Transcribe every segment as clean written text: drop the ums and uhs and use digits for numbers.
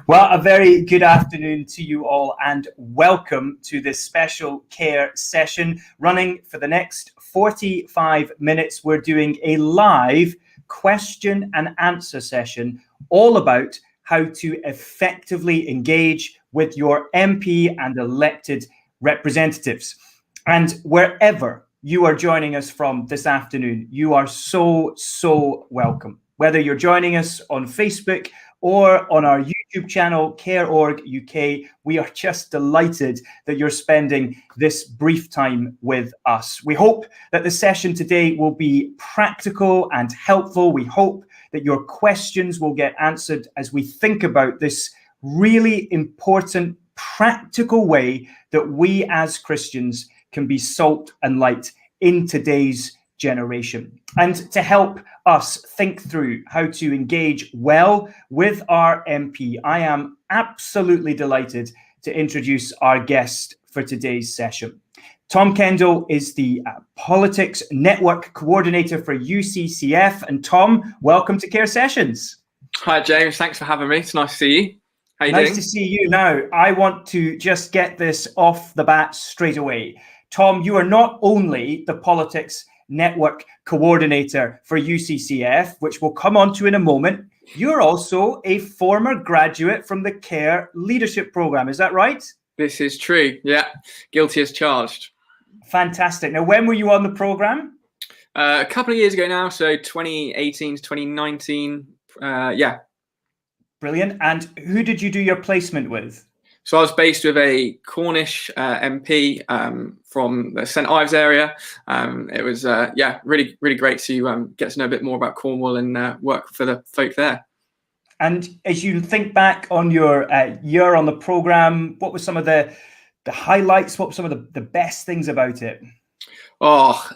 Well, a very good afternoon to you all and welcome to this special care session running for the next 45 minutes. We're doing a live question and answer session all about how to effectively engage with your MP and elected representatives. And wherever you are joining us from this afternoon, you are so welcome. Whether you're joining us on Facebook or on our YouTube channel, Care.org UK, we are just delighted that you're spending this brief time with us. We hope that the session today will be practical and helpful. We hope that your questions will get answered as we think about this really important, practical way that we as Christians can be salt and light in today's generation. And to help us think through how to engage well with our MP, I am absolutely delighted to introduce our guest for today's session. Tom Kendall is the Politics Network Coordinator for UCCF. And Tom, welcome to Care Sessions. Hi, James. Thanks for having me. It's nice to see you. How you doing? Nice to see you. Now, I want to just get this off the bat straight away. Tom, you are not only the Politics Network Coordinator for UCCF, which we'll come on to in a moment. You're also a former graduate from the CARE Leadership Programme. Is that right? This is true. Yeah. Guilty as charged. Fantastic. Now, when were you on the programme? A couple of years ago now. So 2018 to 2019. Yeah. Brilliant. And who did you do your placement with? So I was based with a Cornish MP from the St Ives area. It was, really great to get to know a bit more about Cornwall and work for the folk there. And as you think back on your year on the programme, what were some of the highlights? What were some of the best things about it? I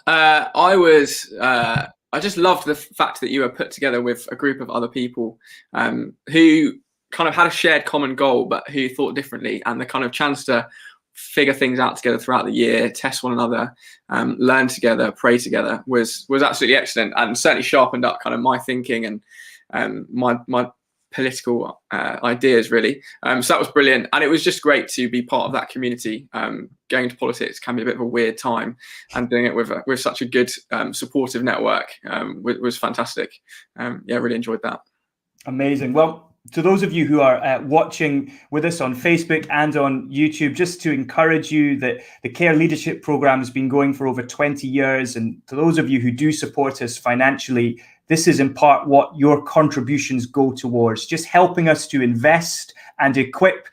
just loved the fact that you were put together with a group of other people who kind of had a shared common goal, but who thought differently, and the kind of chance to figure things out together throughout the year, test one another, learn together, pray together was absolutely excellent, and certainly sharpened up kind of my thinking and my political ideas really. So that was brilliant, and it was just great to be part of that community. Going into politics can be a bit of a weird time, and doing it with such a good supportive network was fantastic. Really enjoyed that. Amazing. Well, to those of you who are watching with us on Facebook and on YouTube, just to encourage you that the CARE Leadership Programme has been going for over 20 years. And to those of you who do support us financially, this is in part what your contributions go towards, just helping us to invest and equip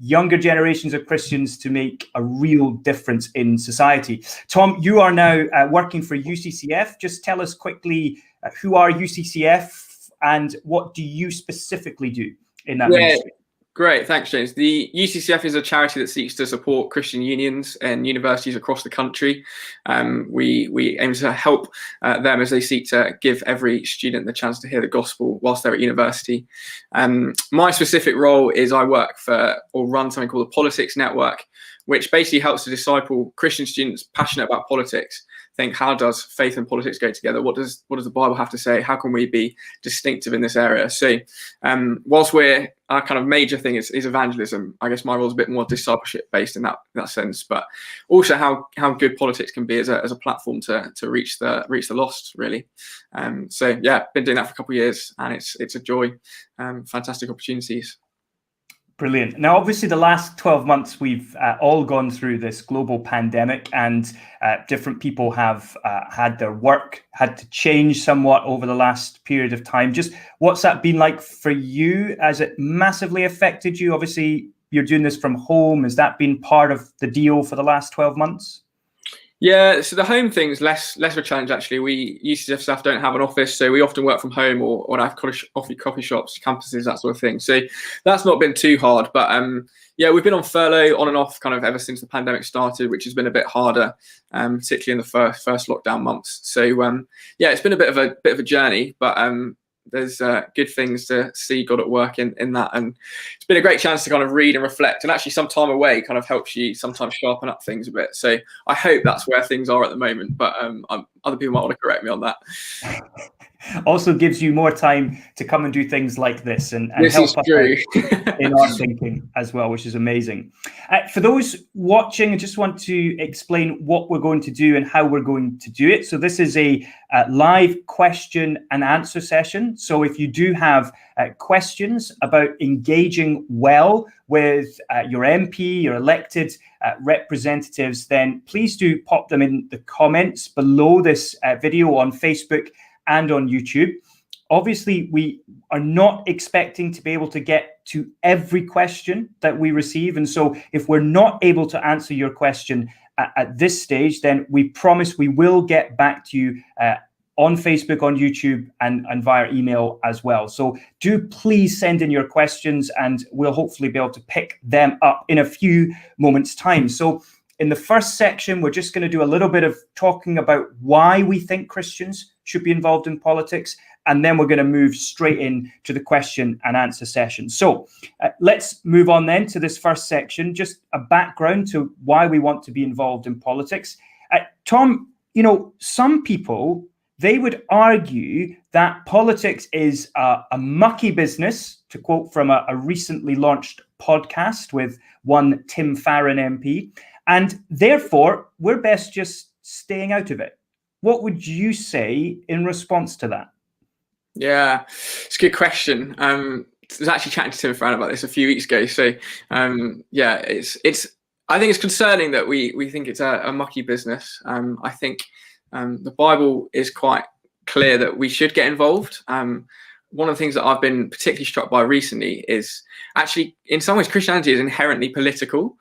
younger generations of Christians to make a real difference in society. Tom, you are now working for UCCF. Just tell us quickly, who are UCCF? And what do you specifically do in that ministry? Great, thanks, James. The UCCF is a charity that seeks to support Christian unions and universities across the country. We aim to help them as they seek to give every student the chance to hear the gospel whilst they're at university. My specific role is I work for or run something called the Politics Network, which basically helps to disciple Christian students passionate about politics. Think, how does faith and politics go together? What does the Bible have to say? How can we be distinctive in this area? So whilst our kind of major thing is evangelism, I guess my role is a bit more discipleship based in that sense, but also how good politics can be as a platform to reach the lost, really. Been doing that for a couple of years, and it's a joy. Fantastic opportunities. Brilliant. Now, obviously, the last 12 months, we've all gone through this global pandemic, and different people have had their work had to change somewhat over the last period of time. Just what's that been like for you? Has it massively affected you? Obviously, you're doing this from home. Has that been part of the deal for the last 12 months? Yeah, so the home thing's less of a challenge, actually. We UCCF staff don't have an office, so we often work from home or have coffee shops, campuses, that sort of thing. So that's not been too hard. But we've been on furlough on and off kind of ever since the pandemic started, which has been a bit harder, particularly in the first lockdown months. So it's been a bit of a journey, but there's good things to see God at work in that, and it's been a great chance to kind of read and reflect, and actually some time away kind of helps you sometimes sharpen up things a bit. So I hope that's where things are at the moment, but I'm other people might want to correct me on that. Also gives you more time to come and do things like this and This help is us true. in our thinking as well, which is amazing. For those watching, I just want to explain what we're going to do and how we're going to do it. So this is a live question and answer session. So if you do have questions about engaging well with your MP, your elected representatives, then please do pop them in the comments below this video on Facebook and on YouTube. Obviously, we are not expecting to be able to get to every question that we receive. And so if we're not able to answer your question at this stage, then we promise we will get back to you on Facebook, on YouTube, and via email as well. So do please send in your questions and we'll hopefully be able to pick them up in a few moments' time. So in the first section, we're just going to do a little bit of talking about why we think Christians should be involved in politics. And then we're going to move straight in to the question and answer session. So let's move on then to this first section, just a background to why we want to be involved in politics. Tom, you know, some people, they would argue that politics is a mucky business, to quote from a recently launched podcast with one Tim Farron MP. And therefore, we're best just staying out of it. What would you say in response to that? Yeah, it's a good question. I was actually chatting to Tim Farron about this a few weeks ago. So yeah, it's. I think it's concerning that we think it's a mucky business. I think the Bible is quite clear that we should get involved. One of the things that I've been particularly struck by recently is actually, in some ways, Christianity is inherently political.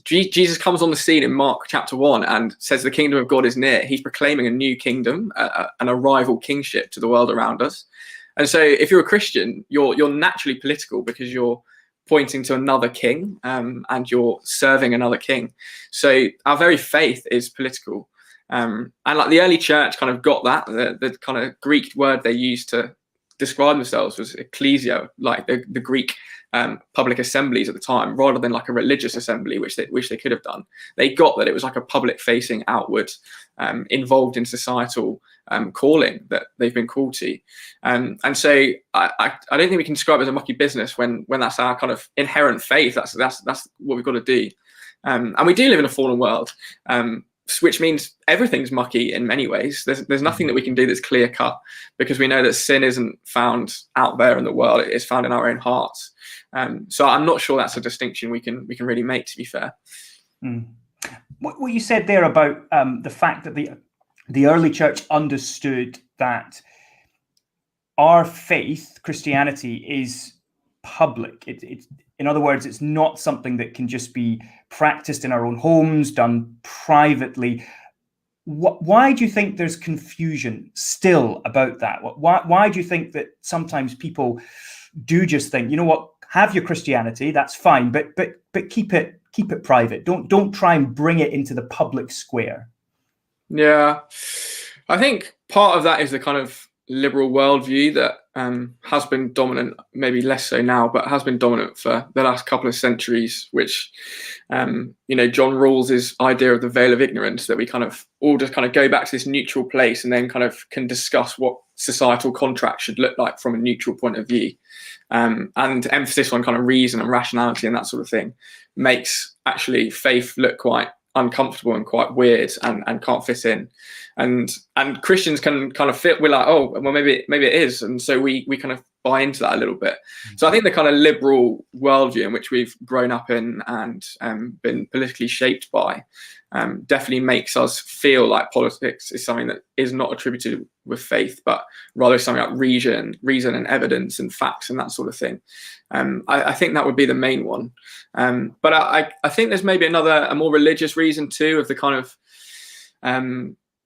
Jesus comes on the scene in Mark chapter 1 and says the kingdom of God is near. He's proclaiming a new kingdom, an arrival kingship to the world around us. And so if you're a Christian, you're naturally political because you're pointing to another king and you're serving another king. So our very faith is political. And like the early church kind of got that, the kind of Greek word they used to describe themselves was ecclesia, like the Greek public assemblies at the time, rather than like a religious assembly, which they could have done. They got that it was like a public facing outward, involved in societal calling that they've been called to. And so I don't think we can describe it as a mucky business when that's our kind of inherent faith. That's what we've got to do. And we do live in a fallen world. Which means everything's mucky in many ways. There's nothing that we can do that's clear cut, because we know that sin isn't found out there in the world; it is found in our own hearts. So I'm not sure that's a distinction we can really make, to be fair. What you said there about the fact that the early church understood that our faith, Christianity, is public. It's in other words, it's not something that can just be practiced in our own homes, done privately. Why do you think there's confusion still about that? Why do you think that sometimes people do just think, you know what, have your Christianity, that's fine, but keep it private. Don't try and bring it into the public square. Yeah, I think part of that is the kind of liberal worldview that has been dominant, maybe less so now, but has been dominant for the last couple of centuries, which, John Rawls's idea of the veil of ignorance, that we kind of all just kind of go back to this neutral place and then kind of can discuss what societal contract should look like from a neutral point of view. And emphasis on kind of reason and rationality and that sort of thing makes actually faith look quite uncomfortable and quite weird and can't fit in. And Christians can kind of fit, we're like, oh, well, maybe it is. And so we kind of buy into that a little bit. So I think the kind of liberal worldview in which we've grown up in and been politically shaped by definitely makes us feel like politics is something that is not attributed with faith, but rather something like reason and evidence and facts and that sort of thing. I think that would be the main one. But I think there's maybe a more religious reason too, of the kind of,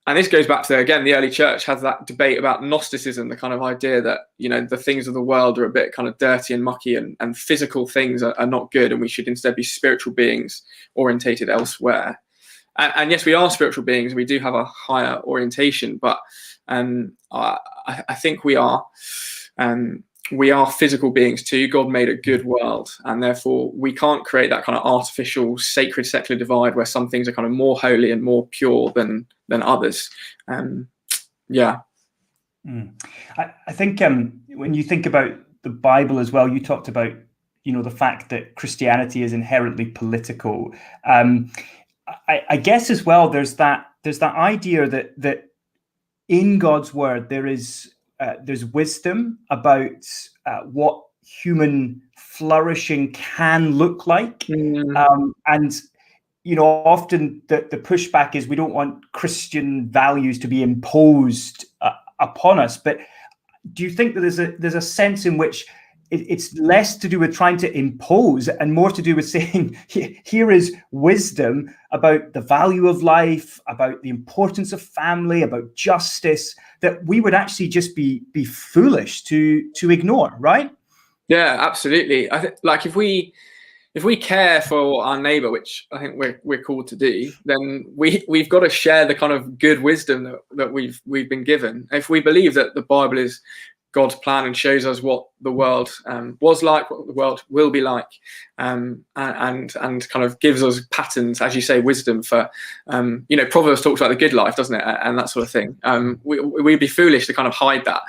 and this goes back to, again, the early church has that debate about Gnosticism, the kind of idea that, the things of the world are a bit kind of dirty and mucky and physical things are not good, and we should instead be spiritual beings orientated elsewhere. And yes, we are spiritual beings. We do have a higher orientation, but I think we are physical beings too. God made a good world, and therefore we can't create that kind of artificial sacred secular divide where some things are kind of more holy and more pure than than others. Yeah. I think when you think about the Bible as well, you talked about, the fact that Christianity is inherently political. I guess as well, there's that idea that in God's word there's wisdom about what human flourishing can look like, and often the pushback is we don't want Christian values to be imposed upon us. But do you think that there's a sense in which it's less to do with trying to impose and more to do with saying, here is wisdom about the value of life, about the importance of family, about justice, that we would actually just be foolish to ignore, right? Yeah, absolutely. I think, like, if we care for our neighbor, which I think we're called to do, then we've got to share the kind of good wisdom that we've been given. If we believe that the Bible is God's plan and shows us what the world was like, what the world will be like, and kind of gives us patterns, as you say, wisdom for, Proverbs talks about the good life, doesn't it, and that sort of thing. We'd be foolish to kind of hide that.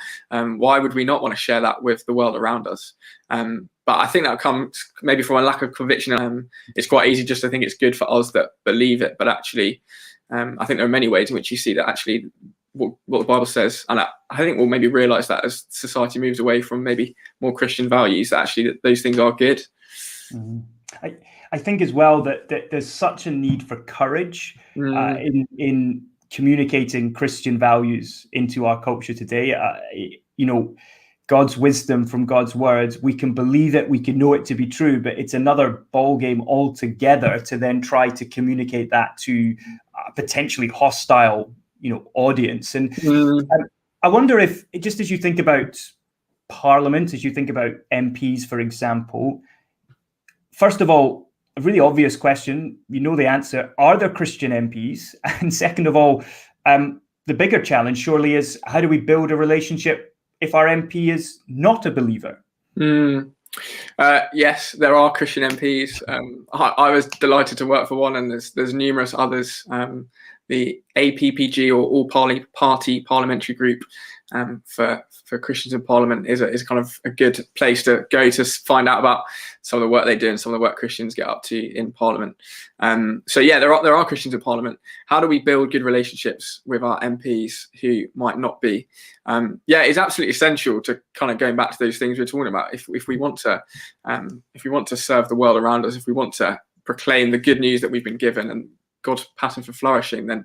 Why would we not want to share that with the world around us? But I think that comes maybe from a lack of conviction. It's quite easy just to think it's good for us that believe it, but actually, I think there are many ways in which you see that actually what the Bible says, and I think we'll maybe realise that as society moves away from maybe more Christian values, that actually those things are good. I think as well that there's such a need for courage in communicating Christian values into our culture today. God's wisdom from God's words, we can believe it, we can know it to be true, but it's another ballgame altogether to then try to communicate that to a potentially hostile audience. And I wonder if, just as you think about Parliament, as you think about MPs, for example, first of all, a really obvious question, the answer, are there Christian MPs? And second of all, the bigger challenge surely is, how do we build a relationship if our MP is not a believer? Yes, there are Christian MPs. I was delighted to work for one, and there's numerous others. The APPG, or All Party Parliamentary Group for Christians in Parliament, is kind of a good place to go to find out about some of the work they do and some of the work Christians get up to in Parliament. So yeah, there are Christians in Parliament. How do we build good relationships with our MPs who might not be? It's absolutely essential to kind of going back to those things we're talking about. If we want to serve the world around us, if we want to proclaim the good news that we've been given and God's pattern for flourishing, then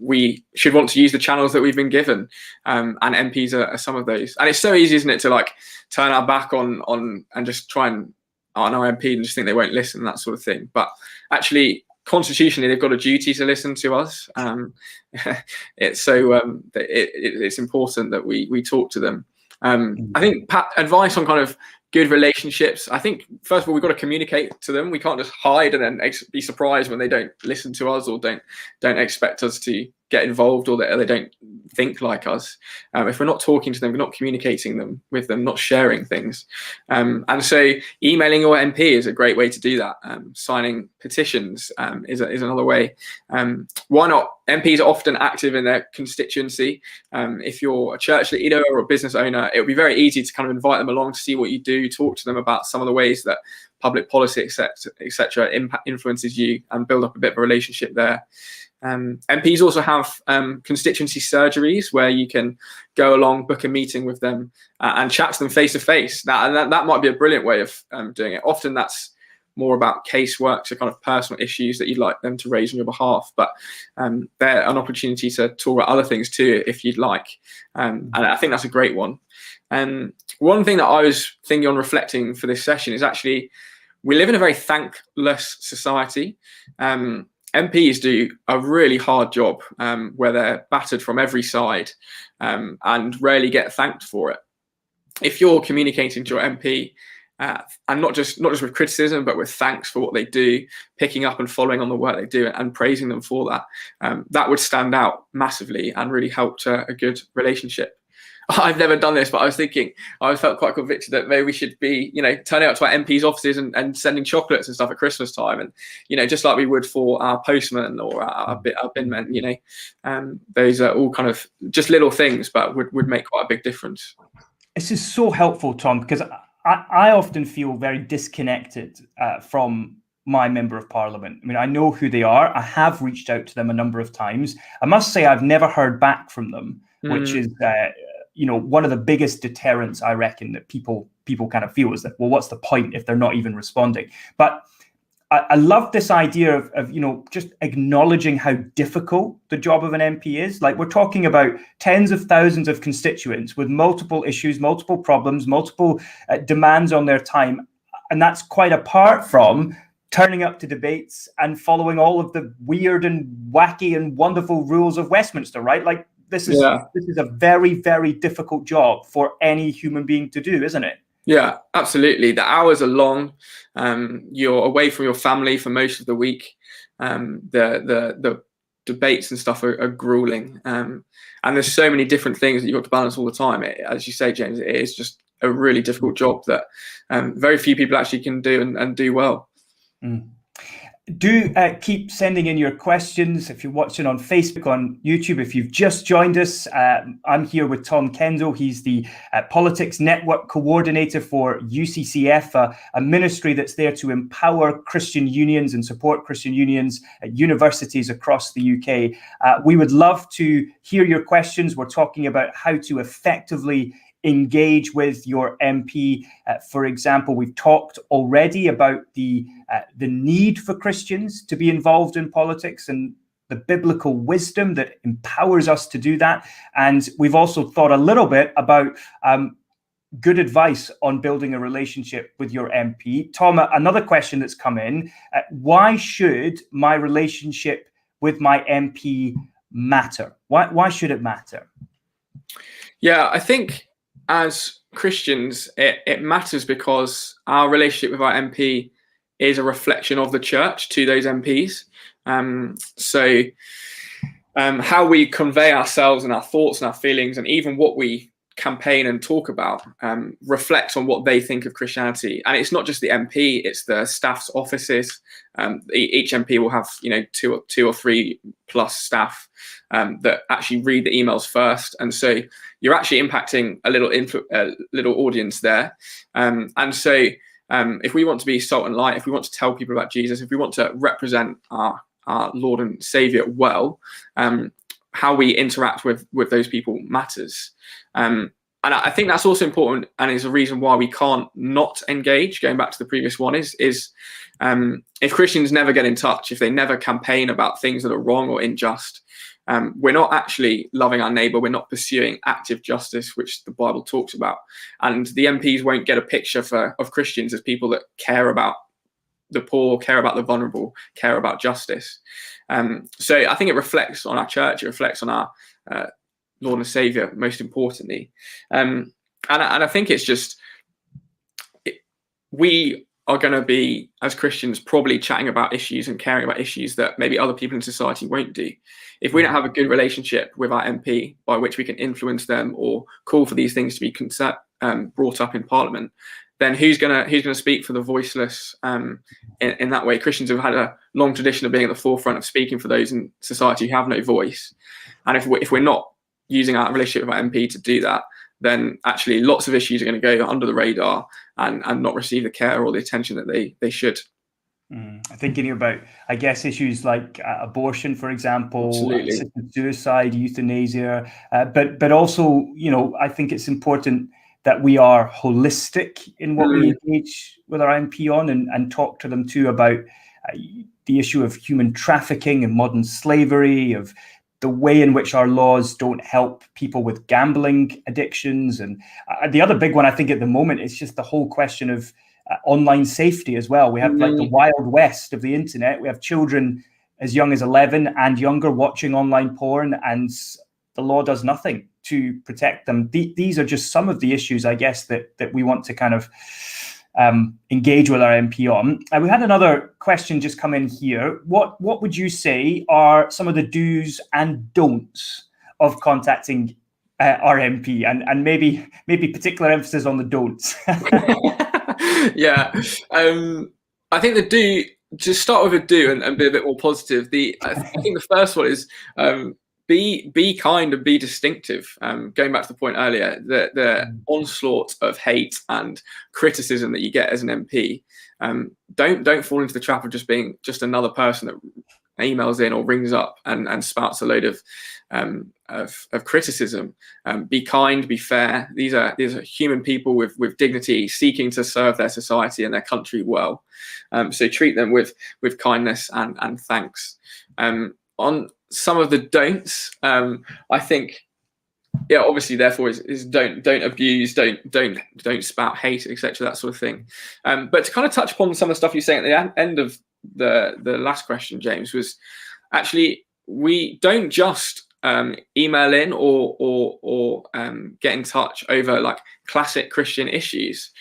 we should want to use the channels that we've been given, and MPs are some of those. And it's so easy, isn't it, to like turn our back on and just try and on our MP and just think they won't listen, that sort of thing. But actually, constitutionally, they've got a duty to listen to us. It's important that we talk to them. I think advice on kind of good relationships. I think first of all, we've got to communicate to them. We can't just hide and then be surprised when they don't listen to us or don't expect us to get involved, or that they don't think like us. If we're not talking to them, we're not communicating with them, not sharing things. And so emailing your MP is a great way to do that. Signing petitions is another way. Why not? MPs are often active in their constituency. If you're a church leader or a business owner, it would be very easy to kind of invite them along to see what you do, talk to them about some of the ways that public policy, etc., influences you, and build up a bit of a relationship there. MPs also have constituency surgeries where you can go along, book a meeting with them, and chat to them face to face. That might be a brilliant way of doing it. Often that's more about casework, so kind of personal issues that you'd like them to raise on your behalf. But they're an opportunity to talk about other things too, if you'd like. And I think that's a great one. One thing that I was thinking on reflecting for this session is actually we live in a very thankless society. MPs do a really hard job where they're battered from every side and rarely get thanked for it. If you're communicating to your MP and not just with criticism, but with thanks for what they do, picking up and following on the work they do and praising them for that, that would stand out massively and really help to a good relationship. I've never done this, but I was thinking, I felt quite convicted that maybe we should be, turning up to our MP's offices and sending chocolates and stuff at Christmas time, and just like we would for our postman or our bin men. Those are all kind of just little things, but would make quite a big difference. This is so helpful, Tom, because I often feel very disconnected from my member of parliament. I mean, I know who they are. I have reached out to them a number of times. I must say I've never heard back from them, which is one of the biggest deterrents, I reckon, that people kind of feel is that, well, what's the point if they're not even responding? But I love this idea of just acknowledging how difficult the job of an MP is. Like, we're talking about tens of thousands of constituents with multiple issues, multiple problems, multiple demands on their time. And that's quite apart from turning up to debates and following all of the weird and wacky and wonderful rules of Westminster, right? Like, this is a very, very difficult job for any human being to do, isn't it? Yeah, absolutely. The hours are long. You're away from your family for most of the week. The debates and stuff are grueling. And there's so many different things that you've got to balance all the time. As you say, James, it is just a really difficult job that very few people actually can do and do well. Do keep sending in your questions. If you're watching on Facebook, on YouTube, if you've just joined us, I'm here with Tom Kendall. He's the Politics Network Coordinator for UCCF, a ministry that's there to empower Christian unions and support Christian unions at universities across the UK. We would love to hear your questions. We're talking about how to effectively engage with your MP. For example, we've talked already about the need for Christians to be involved in politics and the biblical wisdom that empowers us to do that. And we've also thought a little bit about good advice on building a relationship with your MP. Tom, another question that's come in, why should my relationship with my MP matter? Why should it matter? Yeah, I think as Christians, it matters because our relationship with our MP is a reflection of the church to those MPs. So how we convey ourselves and our thoughts and our feelings, and even what we campaign and talk about, reflects on what they think of Christianity. And it's not just the MP; it's the staff's offices. Each MP will have, two or three plus staff that actually read the emails first, and so you're actually impacting a little audience there. And so if we want to be salt and light, if we want to tell people about Jesus, if we want to represent our Lord and Savior well, how we interact with those people matters. And I think that's also important, and is a reason why we can't not engage. Going back to the previous one, is if Christians never get in touch, if they never campaign about things that are wrong or unjust, we're not actually loving our neighbour. We're not pursuing active justice, which the Bible talks about. And the MPs won't get a picture of Christians as people that care about the poor, care about the vulnerable, care about justice. So I think it reflects on our church. It reflects on our Lord and Saviour, most importantly. And I think it's just, we are going to be, as Christians, probably chatting about issues and caring about issues that maybe other people in society won't do. If we don't have a good relationship with our MP by which we can influence them or call for these things to be brought up in Parliament, then who's going to speak for the voiceless in that way? Christians have had a long tradition of being at the forefront of speaking for those in society who have no voice. And if we're not using our relationship with our MP to do that, then actually lots of issues are going to go under the radar and not receive the care or the attention that they should. Thinking about, I guess, issues like abortion, for example, assisted suicide, euthanasia, but also, I think it's important that we are holistic in what we engage with our MP on and talk to them too about the issue of human trafficking and modern slavery, of the way in which our laws don't help people with gambling addictions. And the other big one, I think, at the moment is just the whole question of online safety as well. We have like the wild west of the internet. We have children as young as 11 and younger watching online porn, and the law does nothing to protect them. These are just some of the issues, I guess, that we want to kind of engage with our MP on. And we had another question just come in here. What would you say are some of the do's and don'ts of contacting our MP, and maybe particular emphasis on the don'ts. Yeah, I think the do. To start with a do and be a bit more positive. I think the first one is be kind and be distinctive. Going back to the point earlier, the onslaught of hate and criticism that you get as an MP, don't fall into the trap of just being just another person that emails in or rings up and spouts a load of criticism. Be kind, be fair. These are human people with dignity, seeking to serve their society and their country well. So treat them with kindness and thanks. On some of the don'ts, I think, yeah, obviously, therefore, is don't abuse, don't spout hate, etc., that sort of thing. But to kind of touch upon some of the stuff you're saying at the end of the last question, James, was actually we don't just email in or get in touch over like classic Christian issues,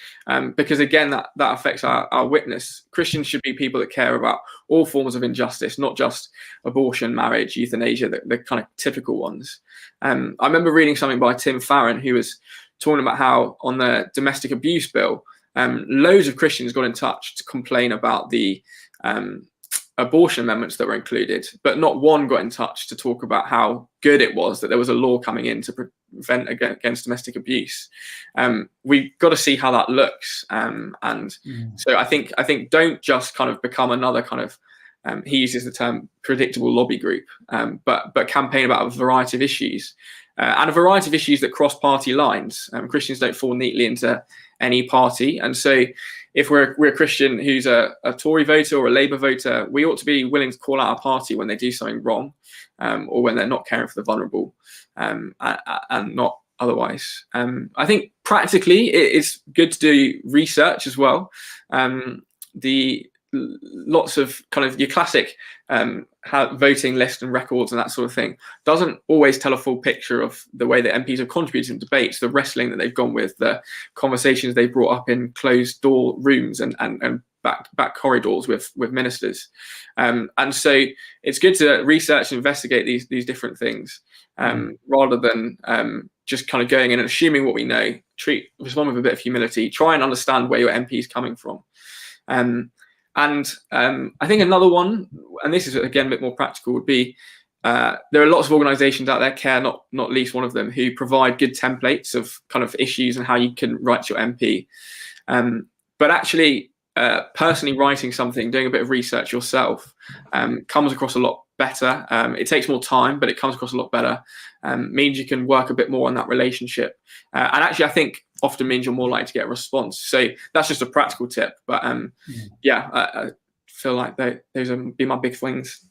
because again that affects our witness. Christians should be people that care about all forms of injustice, not just abortion, marriage, euthanasia, the kind of typical ones. I remember reading something by Tim Farron, who was talking about how on the domestic abuse bill, loads of Christians got in touch to complain about the abortion amendments that were included, but not one got in touch to talk about how good it was that there was a law coming in to prevent against domestic abuse. We've got to see how that looks, so I think don't just kind of become another kind of he uses the term predictable lobby group, but campaign about a variety of issues. And a variety of issues that cross party lines. Christians don't fall neatly into any party, and so if we're a Christian who's a Tory voter or a Labour voter, we ought to be willing to call out a party when they do something wrong, or when they're not caring for the vulnerable, and not otherwise. I think practically it's good to do research as well. Lots of kind of your classic voting list and records and that sort of thing doesn't always tell a full picture of the way that MPs have contributed in debates, the wrestling that they've gone with, the conversations they've brought up in closed door rooms and back corridors with ministers. And so it's good to research and investigate these different things, rather than just kind of going in and assuming what we know. Respond with a bit of humility, try and understand where your MP is coming from. And I think another one, and this is again a bit more practical, would be there are lots of organisations out there, CARE not least one of them, who provide good templates of kind of issues and how you can write to your MP. But actually, personally writing something, doing a bit of research yourself, comes across a lot better. It takes more time, but it comes across a lot better. Means you can work a bit more on that relationship. And actually, I think often means you're more likely to get a response. So that's just a practical tip. But I feel like those would be my big things.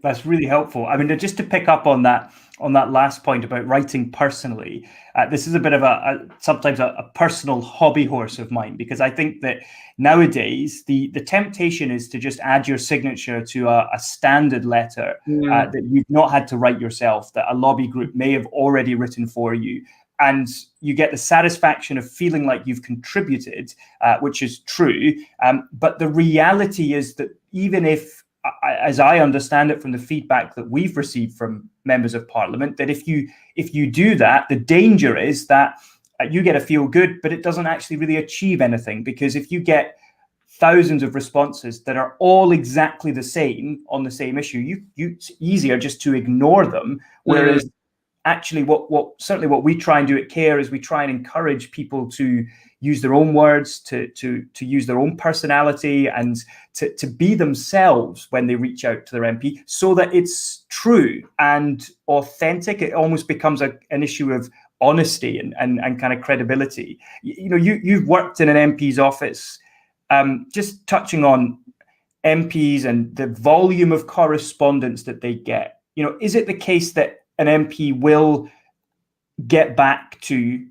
That's really helpful. I mean, just to pick up on that last point about writing personally, this is a bit of sometimes a personal hobby horse of mine, because I think that nowadays the temptation is to just add your signature to a standard letter that you've not had to write yourself, that a lobby group may have already written for you. And you get the satisfaction of feeling like you've contributed, which is true. But the reality is that even if, as I understand it from the feedback that we've received from members of Parliament, that if you do that, the danger is that you get a feel good, but it doesn't actually really achieve anything. Because if you get thousands of responses that are all exactly the same on the same issue, it's easier just to ignore them. Whereas actually certainly what we try and do at CARE is we try and encourage people to use their own words, to use their own personality, and to be themselves when they reach out to their MP, so that it's true and authentic. It almost becomes an issue of honesty and kind of credibility. You've worked in an MP's office. Just touching on MPs and the volume of correspondence that they get, is it the case that an MP will get back to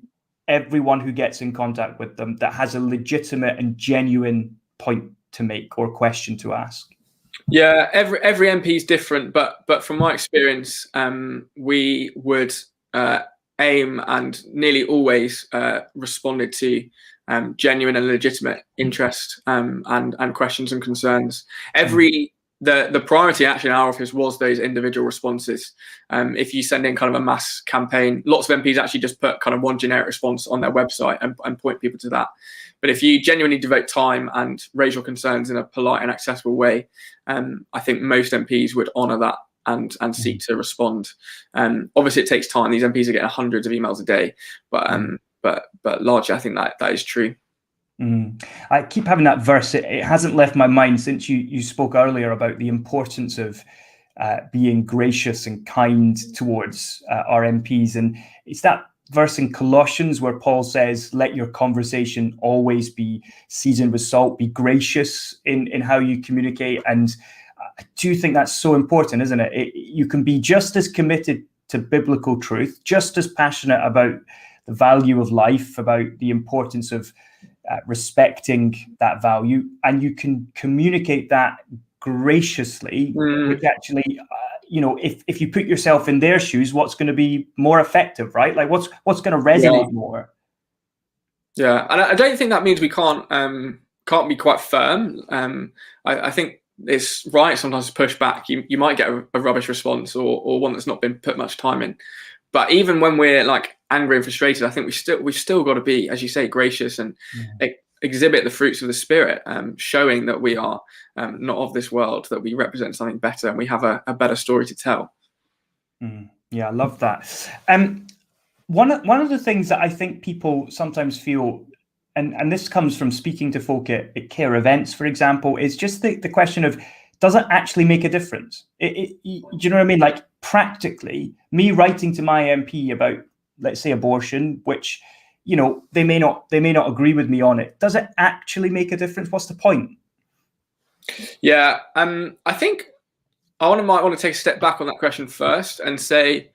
everyone who gets in contact with them that has a legitimate and genuine point to make or question to ask? Yeah, every MP is different, but from my experience, we would aim and nearly always responded to genuine and legitimate interest and questions and concerns. Every the priority actually in our office was those individual responses. If you send in kind of a mass campaign, lots of MPs actually just put kind of one generic response on their website and point people to that. But if you genuinely devote time and raise your concerns in a polite and accessible way, I think most MPs would honour that and seek to respond. Obviously, it takes time. These MPs are getting hundreds of emails a day, but largely, I think that is true. I keep having that verse. It hasn't left my mind since you spoke earlier about the importance of being gracious and kind towards our MPs. And it's that verse in Colossians where Paul says, let your conversation always be seasoned with salt, be gracious in how you communicate. And I do think that's so important, isn't it? You can be just as committed to biblical truth, just as passionate about the value of life, about the importance of respecting that value, and you can communicate that graciously, which actually, if you put yourself in their shoes, what's going to be more effective, right? Like what's going to resonate more? Yeah, and I don't think that means we can't be quite firm. I think it's right sometimes to push back. You might get a rubbish response or one that's not been put much time in. But even when we're like angry and frustrated, I think we've still got to be, as you say, gracious and exhibit the fruits of the Spirit, showing that we are not of this world, that we represent something better, and we have a better story to tell. Yeah, I love that. One of the things that I think people sometimes feel, and this comes from speaking to folk at CARE events, for example, is just the question of, does it actually make a difference? Do you know what I mean? Like practically, me writing to my MP about, let's say, abortion, which, they may not agree with me on it. Does it actually make a difference? What's the point? Yeah, I think might want to take a step back on that question first and say,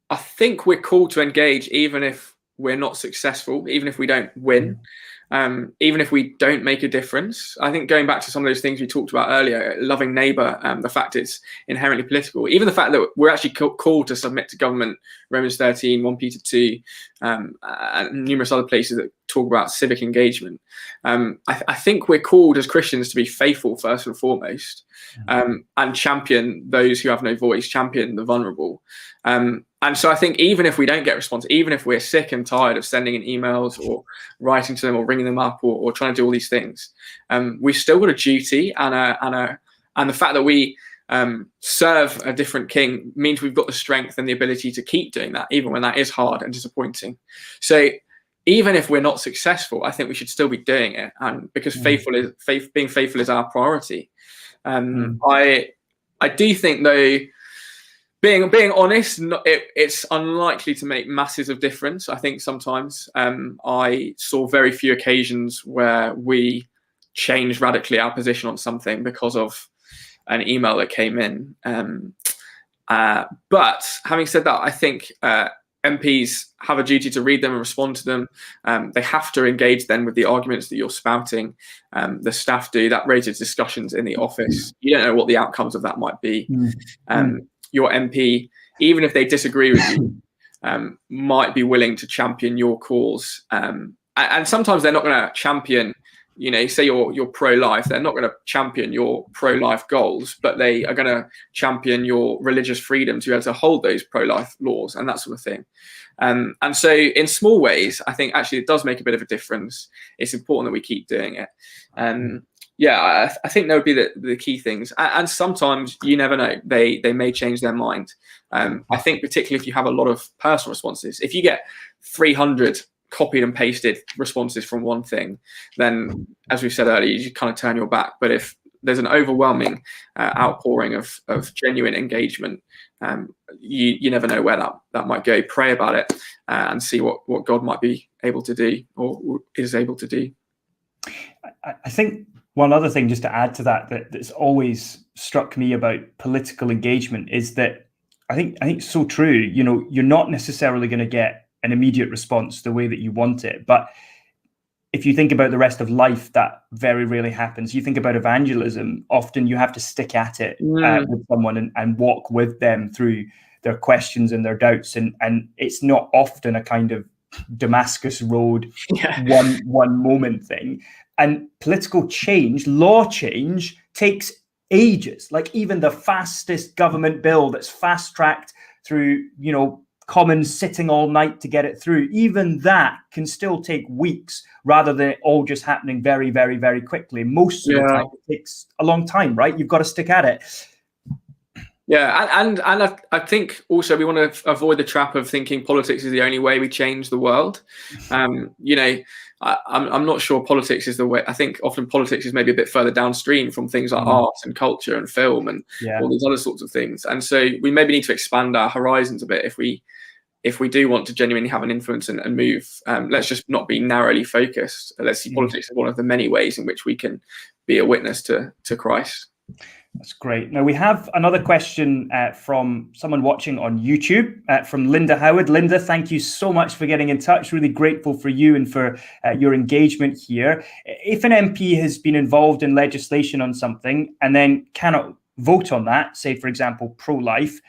I think we're called to engage even if we're not successful, even if we don't win. Even if we don't make a difference. I think going back to some of those things we talked about earlier, loving neighbour, the fact it's inherently political, even the fact that we're actually called to submit to government, Romans 13, 1 Peter 2, and numerous other places that talk about civic engagement. I think we're called as Christians to be faithful first and foremost, and champion those who have no voice, champion the vulnerable. And so I think even if we don't get response, even if we're sick and tired of sending in emails or writing to them or ringing them up or trying to do all these things, we've still got a duty and the fact that we serve a different king means we've got the strength and the ability to keep doing that, even when that is hard and disappointing. So even if we're not successful, I think we should still be doing it, and because being faithful is our priority. I do think though, being honest, it's unlikely to make masses of difference. I think sometimes I saw very few occasions where we changed radically our position on something because of an email that came in. But having said that, I think MPs have a duty to read them and respond to them. They have to engage then with the arguments that you're spouting. The staff do. That raises discussions in the office. You don't know what the outcomes of that might be. Your MP, even if they disagree with you, might be willing to champion your cause. And sometimes they're not going to champion, say you're pro-life, they're not going to champion your pro-life goals, but they are going to champion your religious freedom to be able to hold those pro-life laws and that sort of thing. And so in small ways, I think actually it does make a bit of a difference. It's important that we keep doing it. Yeah, I think that would be the key things. And sometimes you never know, they may change their mind. I think particularly if you have a lot of personal responses, if you get 300 copied and pasted responses from one thing, then as we said earlier, you just kind of turn your back. But if there's an overwhelming outpouring of genuine engagement, you never know where that might go. Pray about it and see what God might be able to do or is able to do. I think one other thing just to add to that's always struck me about political engagement is that I think it's so true. You're not necessarily going to get an immediate response the way that you want it, but if you think about the rest of life, that very rarely happens. You think about evangelism, often you have to stick at it with someone and walk with them through their questions and their doubts, and it's not often a kind of Damascus Road one moment thing. And political change, law change, takes ages. Like even the fastest government bill that's fast tracked through, Commons sitting all night to get it through, even that can still take weeks rather than it all just happening very, very, very quickly. Most of the time it takes a long time, right? You've got to stick at it. Yeah, and I think also we want to avoid the trap of thinking politics is the only way we change the world. I'm not sure politics is the way. I think often politics is maybe a bit further downstream from things like art and culture and film and all these other sorts of things. And so we maybe need to expand our horizons a bit if we do want to genuinely have an influence and move. Let's just not be narrowly focused. Let's see politics as one of the many ways in which we can be a witness to Christ. That's great. Now we have another question from someone watching on YouTube, from Linda Howard. Linda, thank you so much for getting in touch. Really grateful for you and for your engagement here. If an MP has been involved in legislation on something and then cannot vote on that, say, for example, pro-life,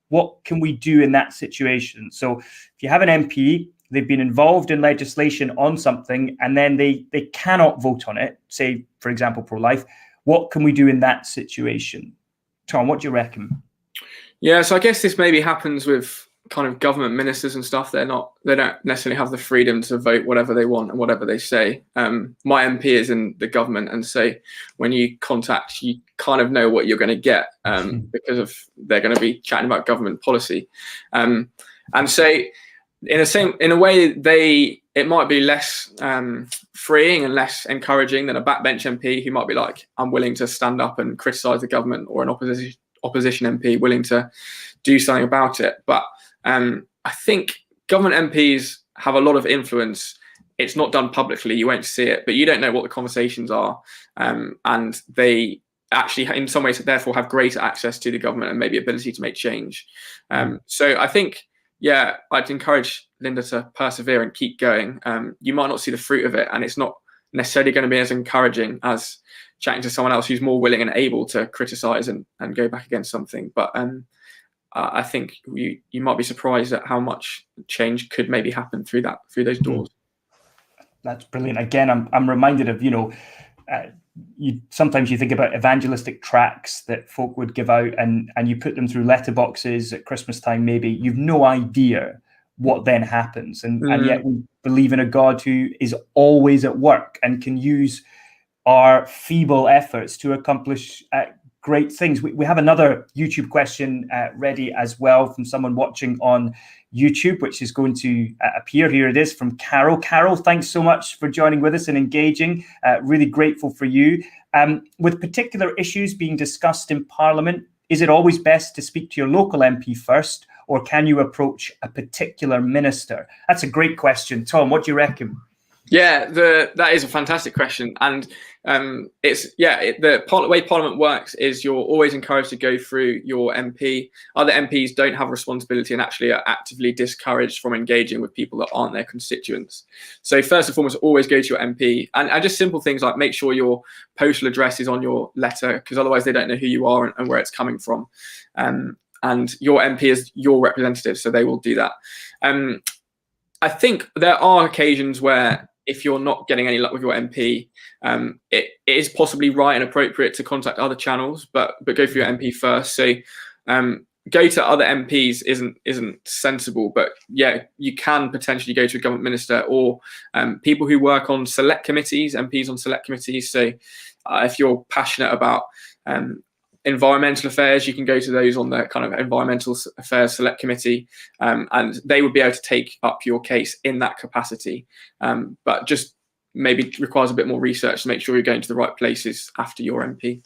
what can we do in that situation? So if you have an MP, they've been involved in legislation on something and then they cannot vote on it, say, for example, pro-life, what can we do in that situation? Tom, what do you reckon? Yeah, so I guess this maybe happens with kind of government ministers and stuff. They don't necessarily have the freedom to vote whatever they want and whatever they say. My MP is in the government, and so when you contact, you kind of know what you're going to get because they're going to be chatting about government policy, and so in a way it might be less freeing and less encouraging than a backbench MP who might be like, I'm willing to stand up and criticise the government, or an opposition MP willing to do something about it. But I think government MPs have a lot of influence. It's not done publicly, you won't see it, but you don't know what the conversations are, and they actually in some ways therefore have greater access to the government and maybe ability to make change. So I think, I'd encourage Linda to persevere and keep going. You might not see the fruit of it, and it's not necessarily going to be as encouraging as chatting to someone else who's more willing and able to criticize and go back against something. But I think you might be surprised at how much change could maybe happen through those doors. That's brilliant. Again, I'm reminded of, sometimes you think about evangelistic tracts that folk would give out and you put them through letterboxes at Christmas time, maybe. You've no idea what then happens. And yet we believe in a God who is always at work and can use our feeble efforts to accomplish great things. We have another YouTube question ready as well from someone watching on YouTube, which is going to appear. Here it is from Carol. Carol, thanks so much for joining with us and engaging. Really grateful for you. With particular issues being discussed in Parliament, is it always best to speak to your local MP first, or can you approach a particular minister? That's a great question. Tom, what do you reckon? Yeah, that is a fantastic question, and the way Parliament works is you're always encouraged to go through your MP. Other MPs don't have responsibility and actually are actively discouraged from engaging with people that aren't their constituents. So first and foremost, always go to your MP, and just simple things like make sure your postal address is on your letter, because otherwise they don't know who you are and where it's coming from. And your MP is your representative, so they will do that. I think there are occasions where, if you're not getting any luck with your MP, it is possibly right and appropriate to contact other channels, but go for your MP first. So go to other MPs isn't sensible, but you can potentially go to a government minister or people who work on select committees, MPs on select committees. So if you're passionate about environmental affairs, you can go to those on the kind of environmental affairs select committee, and they would be able to take up your case in that capacity, but just maybe requires a bit more research to make sure you're going to the right places after your MP.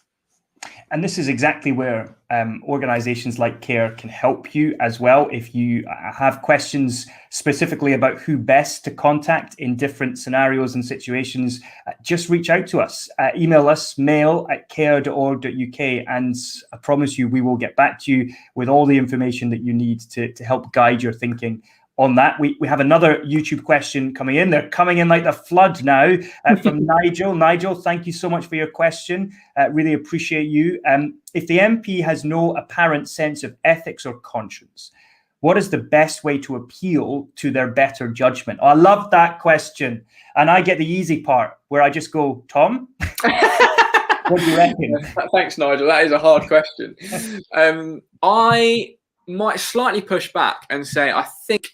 And this is exactly where organizations like CARE can help you as well. If you have questions specifically about who best to contact in different scenarios and situations, just reach out to us. Email us, mail@care.org.uk, and I promise you we will get back to you with all the information that you need to help guide your thinking on that. We have another YouTube question coming in. They're coming in like a flood now from Nigel. Nigel, thank you so much for your question. Really appreciate you. If the MP has no apparent sense of ethics or conscience, what is the best way to appeal to their better judgment? Oh, I love that question. And I get the easy part where I just go, Tom, What do you reckon? Thanks, Nigel. That is a hard question. I might slightly push back and say I think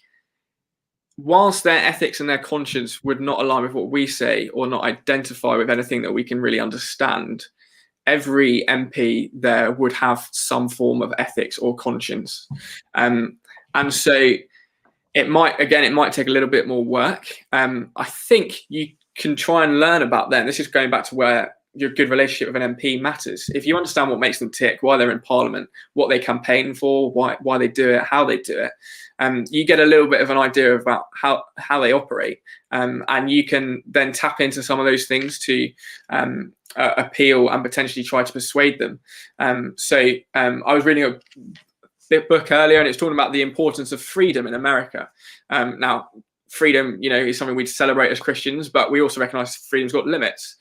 whilst their ethics and their conscience would not align with what we say or not identify with anything that we can really understand, every MP there would have some form of ethics or conscience. And so it might take a little bit more work. I think you can try and learn about them. This is going back to where your good relationship with an MP matters. If you understand what makes them tick, why they're in Parliament, what they campaign for, why they do it, how they do it, you get a little bit of an idea about how they operate, and you can then tap into some of those things to appeal and potentially try to persuade them. I was reading a book earlier, and it's talking about the importance of freedom in America. Now, freedom, is something we celebrate as Christians, but we also recognize freedom's got limits.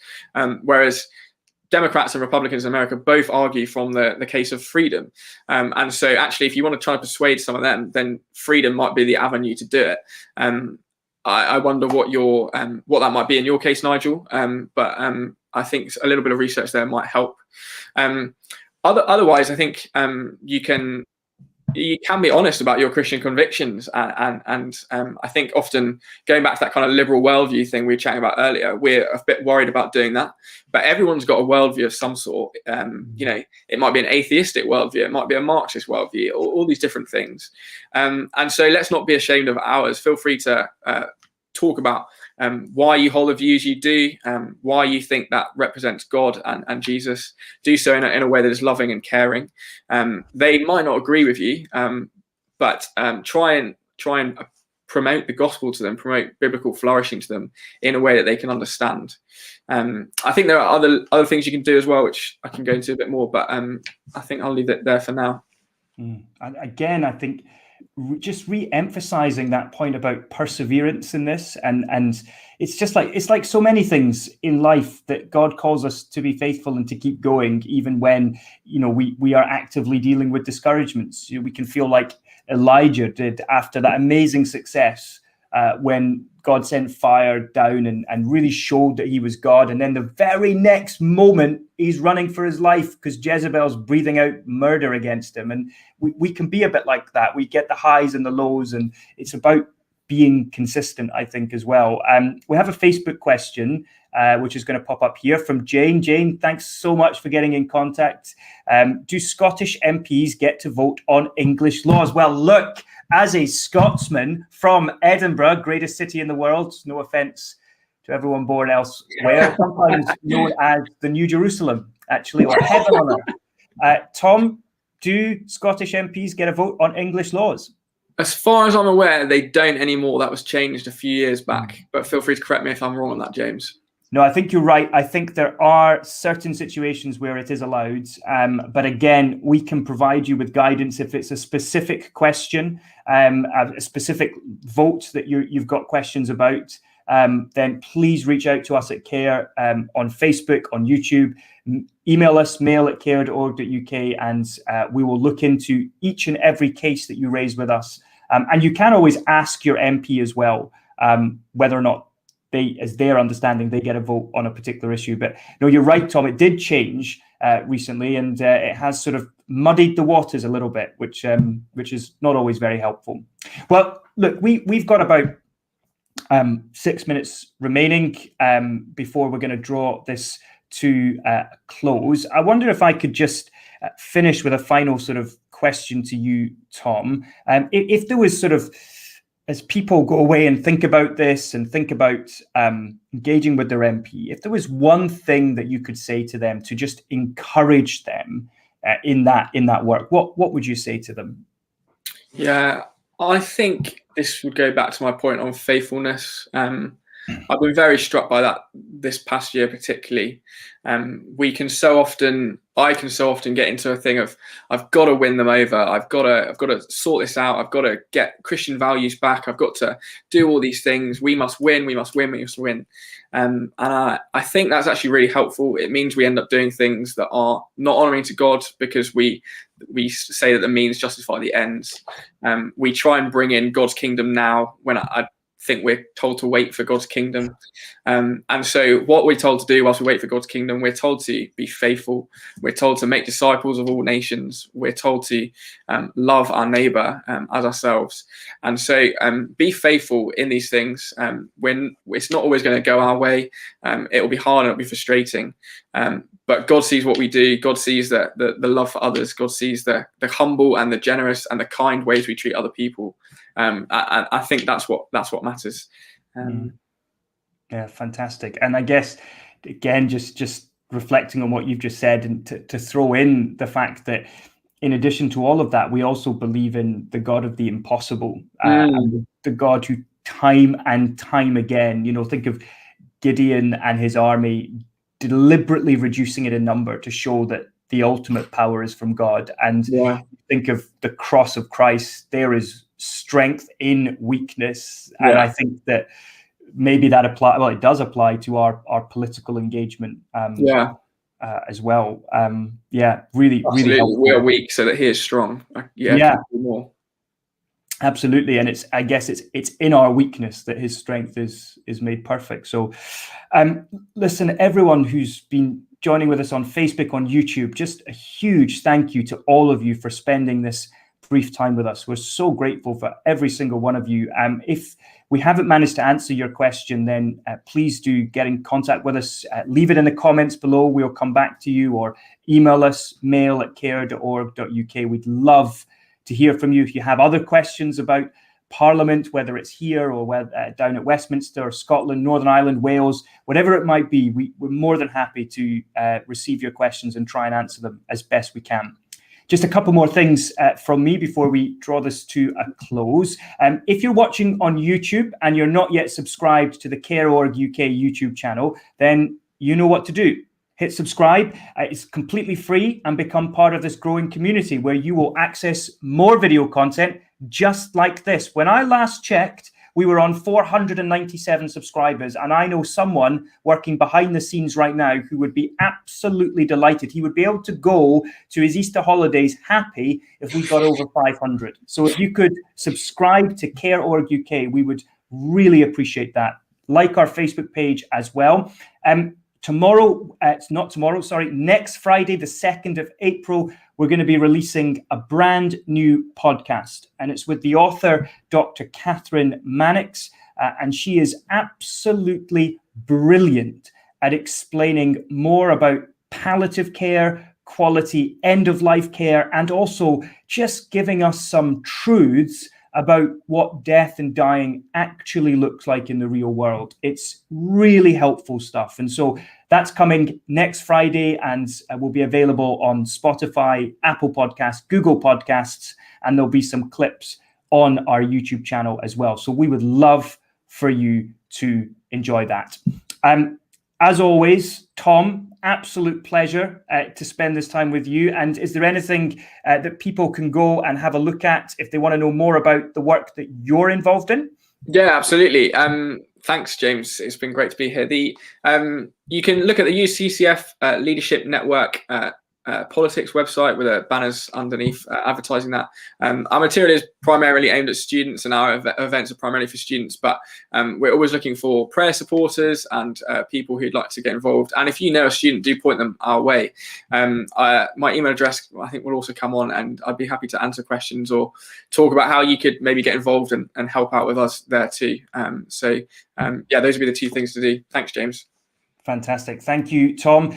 Whereas Democrats and Republicans in America both argue from the case of freedom. And so actually, if you want to try to persuade some of them, then freedom might be the avenue to do it. I wonder what that might be in your case, Nigel. But I think a little bit of research there might help. Otherwise, I think you can be honest about your Christian convictions, and I think often going back to that kind of liberal worldview thing we were chatting about earlier, we're a bit worried about doing that. But everyone's got a worldview of some sort. It might be an atheistic worldview, it might be a Marxist worldview, all these different things. And so let's not be ashamed of ours. Feel free to talk about why you hold the views you do, why you think that represents God and Jesus. Do so in a way that is loving and caring. They might not agree with you, but try and promote the gospel to them, promote biblical flourishing to them in a way that they can understand. I think there are other things you can do as well, which I can go into a bit more, but I think I'll leave it there for now. Again, I think just re-emphasizing that point about perseverance in this, and it's like so many things in life that God calls us to be faithful and to keep going, even when we are actively dealing with discouragements. We can feel like Elijah did after that amazing success when God sent fire down and really showed that he was God. And then the very next moment, he's running for his life because Jezebel's breathing out murder against him. And we can be a bit like that. We get the highs and the lows, and it's about being consistent, I think, as well. We have a Facebook question, which is going to pop up here from Jane. Jane, thanks so much for getting in contact. Do Scottish MPs get to vote on English laws? Well, look, as a Scotsman from Edinburgh, greatest city in the world, no offense to everyone born elsewhere, sometimes known as the New Jerusalem, actually, or heaven on earth. Tom, do Scottish MPs get a vote on English laws? As far as I'm aware, they don't anymore. That was changed a few years back, but feel free to correct me if I'm wrong on that, James. No, I think you're right. I think there are certain situations where it is allowed. But again, we can provide you with guidance if it's a specific question, a specific vote that you've got questions about. Then please reach out to us at CARE on Facebook, on YouTube. Email us, mail@care.org.uk, and we will look into each and every case that you raise with us. And you can always ask your MP as well whether or not as their understanding, they get a vote on a particular issue. But no, you're right, Tom. It did change recently, and it has sort of muddied the waters a little bit, which is not always very helpful. Well, look, we've got about 6 minutes remaining before we're going to draw this to close. I wonder if I could just finish with a final sort of question to you, Tom. If there was sort of, as people go away and think about this and think about engaging with their MP, if there was one thing that you could say to them to just encourage them in that work, what would you say to them? Yeah, I think this would go back to my point on faithfulness. I've been very struck by that this past year, particularly. I can so often get into a thing of I've got to win them over. I've got to sort this out. I've got to get Christian values back. I've got to do all these things. We must win. We must win. We must win. And I think that's actually really helpful. It means we end up doing things that are not honoring to God because we say that the means justify the ends. We try and bring in God's kingdom now when I think we're told to wait for God's kingdom. And so what we're told to do whilst we wait for God's kingdom, we're told to be faithful. We're told to make disciples of all nations. We're told to love our neighbor as ourselves. And so be faithful in these things. When it's not always going to go our way, it will be hard and it'll be frustrating. But God sees what we do. God sees the love for others. God sees the humble and the generous and the kind ways we treat other people. I think that's what matters. Yeah, fantastic. And I guess, again, just reflecting on what you've just said, and to throw in the fact that in addition to all of that, we also believe in the God of the impossible, and the God who time and time again, think of Gideon and his army deliberately reducing it in number to show that the ultimate power is from God. And think of the cross of Christ. There is strength in weakness. And I think that maybe that it does apply to our political engagement as well. Really, absolutely. Really helpful. We are weak so that he is strong. More. Absolutely. And I guess it's in our weakness that his strength is made perfect. So listen, everyone who's been joining with us on Facebook, on YouTube, just a huge thank you to all of you for spending this brief time with us. We're so grateful for every single one of you. If we haven't managed to answer your question, then please do get in contact with us. Leave it in the comments below. We'll come back to you, or email us, mail@care.org.uk. We'd love to hear from you. If you have other questions about Parliament, whether it's here or down at Westminster or Scotland, Northern Ireland, Wales, whatever it might be, we're more than happy to receive your questions and try and answer them as best we can. Just a couple more things from me before we draw this to a close. If you're watching on YouTube and you're not yet subscribed to the CARE.org UK YouTube channel, then you know what to do. Hit subscribe. It's completely free, and become part of this growing community where you will access more video content just like this. When I last checked, we were on 497 subscribers, and I know someone working behind the scenes right now who would be absolutely delighted. He would be able to go to his Easter holidays happy if we got over 500. So if you could subscribe to CARE.org UK, we would really appreciate that. Like our Facebook page as well. Next Friday, the 2nd of April, we're going to be releasing a brand new podcast, and it's with the author, Dr. Catherine Mannix, and she is absolutely brilliant at explaining more about palliative care, quality end-of-life care, and also just giving us some truths about what death and dying actually looks like in the real world. It's really helpful stuff. And so that's coming next Friday, and will be available on Spotify, Apple Podcasts, Google Podcasts, and there'll be some clips on our YouTube channel as well. So we would love for you to enjoy that. As always, Tom, absolute pleasure to spend this time with you. And is there anything that people can go and have a look at if they want to know more about the work that you're involved in? Yeah, absolutely. Thanks, James. It's been great to be here. You can look at the UCCF Leadership Network politics website with banners underneath advertising that. Our material is primarily aimed at students, and our events are primarily for students, but we're always looking for prayer supporters and people who'd like to get involved. And if you know a student, do point them our way. My email address, I think, will also come on, and I'd be happy to answer questions or talk about how you could maybe get involved and help out with us there too. Those would be the two things to do. Thanks, James. Fantastic. Thank you, Tom.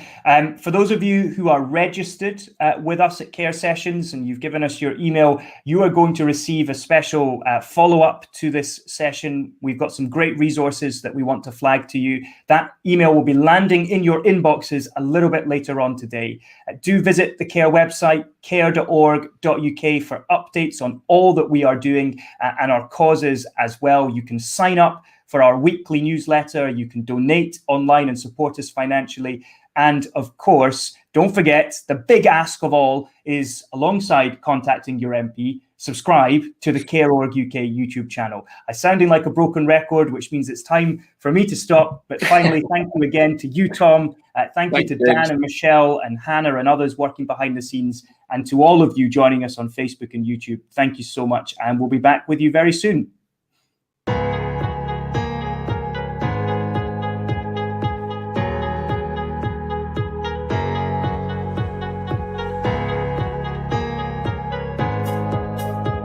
For those of you who are registered with us at CAREsessions and you've given us your email, you are going to receive a special follow-up to this session. We've got some great resources that we want to flag to you. That email will be landing in your inboxes a little bit later on today. Do visit the CARE website, care.org.uk, for updates on all that we are doing and our causes as well. You can sign up for our weekly newsletter. You can donate online and support us financially. And of course, don't forget, the big ask of all is, alongside contacting your MP, subscribe to the CARE.org UK YouTube channel. I'm sounding like a broken record, which means it's time for me to stop. But finally, thank you again to you, Tom. Thank you to Dan and Michelle and Hannah and others working behind the scenes. And to all of you joining us on Facebook and YouTube, thank you so much. And we'll be back with you very soon.